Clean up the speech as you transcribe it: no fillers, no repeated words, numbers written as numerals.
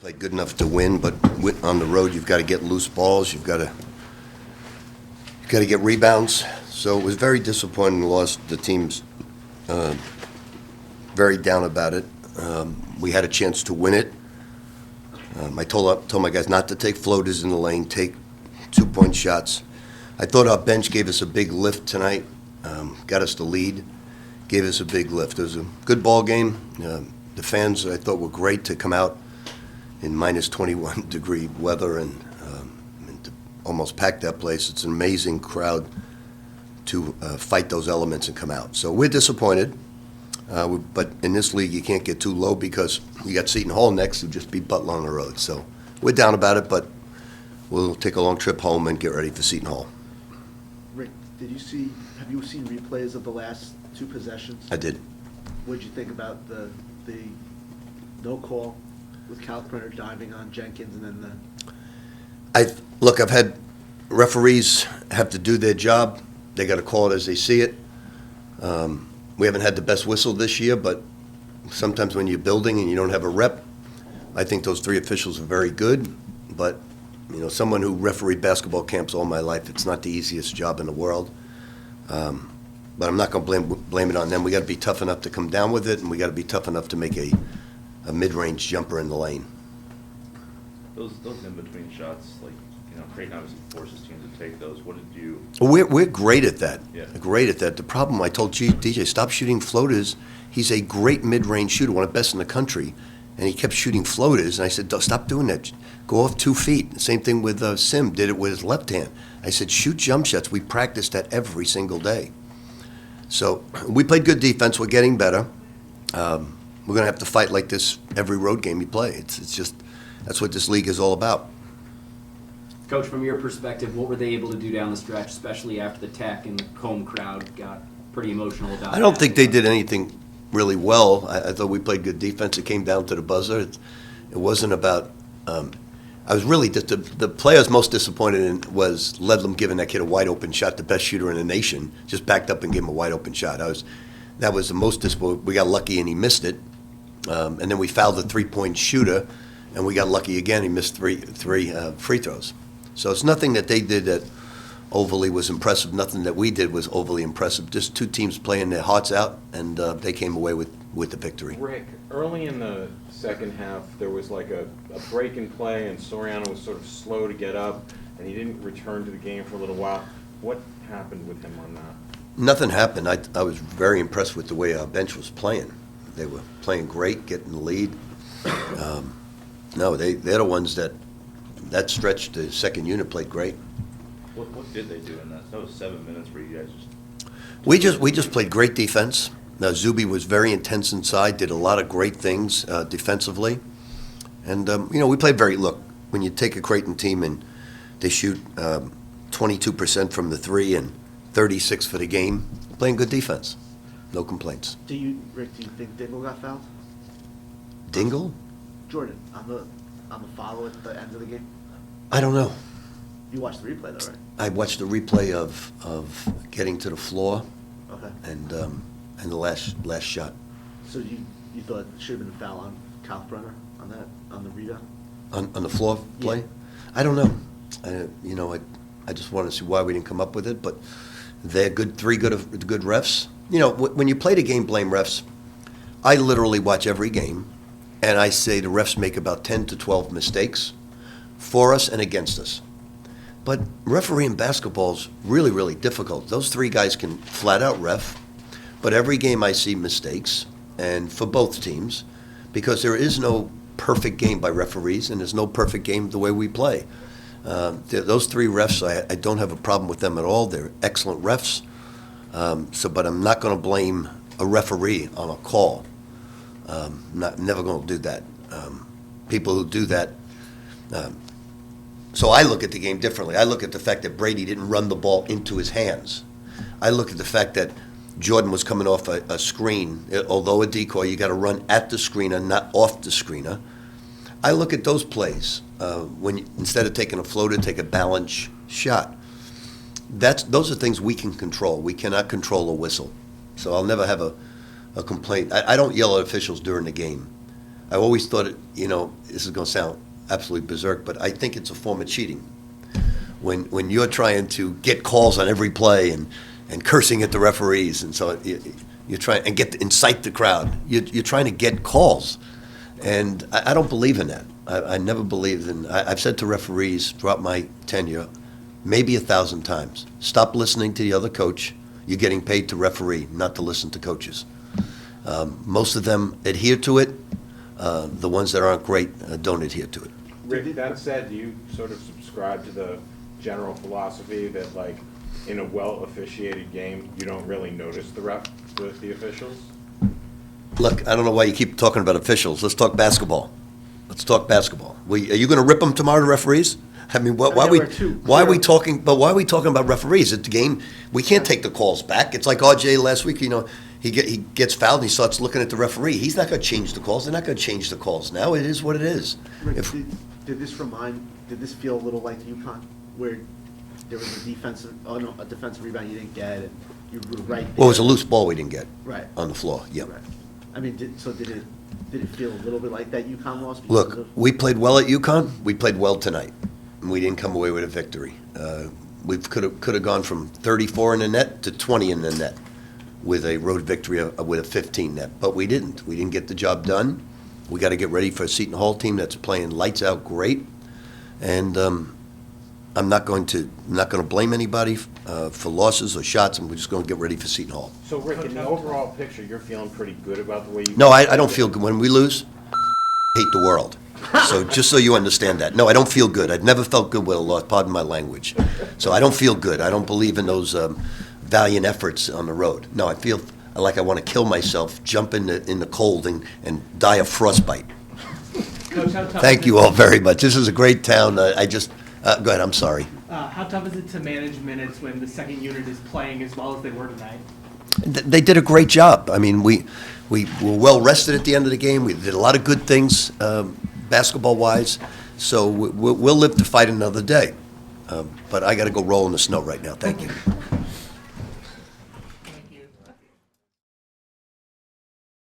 Played good enough to win, but on the road you've got to get loose balls. You've got to get rebounds. So it was very disappointing loss. The team's very down about it. We had a chance to win it. I told my guys not to take floaters in the lane, take 2-point shots. I thought our bench gave us a big lift tonight, got us the lead, gave us a big lift. It was a good ball game. The fans, I thought, were great to come out in minus 21 degree weather and to almost pack that place. It's an amazing crowd to fight those elements and come out. So we're disappointed, but in this league you can't get too low because you got Seton Hall next, who just beat Butler on the road. So we're down about it, but we'll take a long trip home and get ready for Seton Hall. Rick, have you seen replays of the last two possessions? I did. What did you think about the no call with Kalkbrenner diving on Jenkins and then Look, I've had referees have to do their job. They got to call it as they see it. We haven't had the best whistle this year, but sometimes when you're building and you don't have a rep, I think those three officials are very good. But, someone who refereed basketball camps all my life, it's not the easiest job in the world. But I'm not going to blame it on them. We got to be tough enough to come down with it, and we got to be tough enough to make a mid-range jumper in the lane. Those in-between shots, Creighton obviously forces teams to take those. What did you... We're great at that. Yeah. Great at that. The problem, I told DJ, stop shooting floaters. He's a great mid-range shooter, one of the best in the country, and he kept shooting floaters. And I said, stop doing that. Go off 2 feet. Same thing with Sim, did it with his left hand. I said, shoot jump shots. We practice that every single day. So we played good defense. We're getting better. We're going to have to fight like this every road game you play. It's just, that's what this league is all about. Coach, from your perspective, what were they able to do down the stretch, especially after the Tech and the home crowd got pretty emotional about it? I don't think they did anything really well. I thought we played good defense. It came down to the buzzer. It wasn't about I was really the play I was most disappointed in was Ledlam giving that kid a wide open shot, the best shooter in the nation, just backed up and gave him a wide open shot. That was the most disappointing. We got lucky and he missed it, and then we fouled the 3-point shooter, and we got lucky again. He missed three free throws. So it's nothing that they did that overly was impressive. Nothing that we did was overly impressive. Just two teams playing their hearts out, and they came away with the victory. Rick, early in the second half, there was like a break in play, and Soriano was sort of slow to get up, and he didn't return to the game for a little while. What happened with him on that? Nothing happened. I was very impressed with the way our bench was playing. They were playing great, getting the lead. No, they're the ones that stretch, the second unit played great. What did they do in that? That was 7 minutes where you guys just... We just played great defense. Now, Zuby was very intense inside, did a lot of great things defensively. And, we played look, when you take a Creighton team and they shoot 22% from the three and 36 for the game, playing good defense. No complaints. Rick, do you think Dingle got fouled? Dingle? Jordan, on the foul at the end of the game? I don't know. You watched the replay though, right? I watched the replay of getting to the floor. Okay. And the last shot. So you thought it should have been a foul on Kalkbrenner on the rebound? On the floor play? Yeah. I don't know. I just wanted to see why we didn't come up with it, but they're three good refs. When you play the game, blame refs. I literally watch every game, and I say the refs make about 10 to 12 mistakes for us and against us. But refereeing basketball is really, really difficult. Those three guys can flat out ref, but every game I see mistakes, and for both teams, because there is no perfect game by referees, and there's no perfect game the way we play. Those three refs, I don't have a problem with them at all. They're excellent refs. But I'm not going to blame a referee on a call. Never going to do that. People who do that. So I look at the game differently. I look at the fact that Brady didn't run the ball into his hands. I look at the fact that Jordan was coming off a screen. Although a decoy, you got to run at the screener, not off the screener. I look at those plays instead of taking a floater, take a balance shot. Those are things we can control. We cannot control a whistle. So I'll never have a complaint. I don't yell at officials during the game. I always thought it, this is going to sound absolutely berserk, but I think it's a form of cheating. When you're trying to get calls on every play and cursing at the referees, and so you're trying and incite the crowd. You're trying to get calls, and I don't believe in that. I never believed in. I've said to referees throughout my tenure, maybe 1,000 times, stop listening to the other coach. You're getting paid to referee, not to listen to coaches. Most of them adhere to it. The ones that aren't great don't adhere to it. Rick, that said, do you sort of subscribe to the general philosophy that, like, in a well-officiated game, you don't really notice the officials? Look, I don't know why you keep talking about officials. Let's talk basketball. Are you going to rip them tomorrow, the referees? I mean, why are we talking about referees at the game? We can't take the calls back. It's like RJ last week. He gets fouled and he starts looking at the referee. He's not going to change the calls. They're not going to change the calls now. It is what it is. Rick, did this feel a little like UConn, where there was a defensive rebound you didn't get, and you were right there? Well, it was a loose ball we didn't get Right. on the floor. Yeah. Right. I mean, did it feel a little bit like that UConn loss? Look, we played well at UConn. We played well tonight. And we didn't come away with a victory. We could have gone from 34 in the net to 20 in the net with a road victory with a 15 net, but we didn't. We didn't get the job done. We got to get ready for a Seton Hall team that's playing lights out great, and I'm not going to blame anybody for losses or shots, and we're just going to get ready for Seton Hall. So, Rick, in the overall picture, you're feeling pretty good about the way you... No, I don't feel good when we lose. I hate the world. So just so you understand that. No, I don't feel good. I've never felt good with a loss, pardon my language. So I don't feel good. I don't believe in those valiant efforts on the road. No, I feel like I want to kill myself, jump in the cold, and die of frostbite. Coach, how tough Thank is you it- all very much. This is a great town. Go ahead, I'm sorry. How tough is it to manage minutes when the second unit is playing as well as they were tonight? They did a great job. I mean, we were well rested at the end of the game. We did a lot of good things basketball-wise. So we'll live to fight another day. But I got to go roll in the snow right now. Thank you.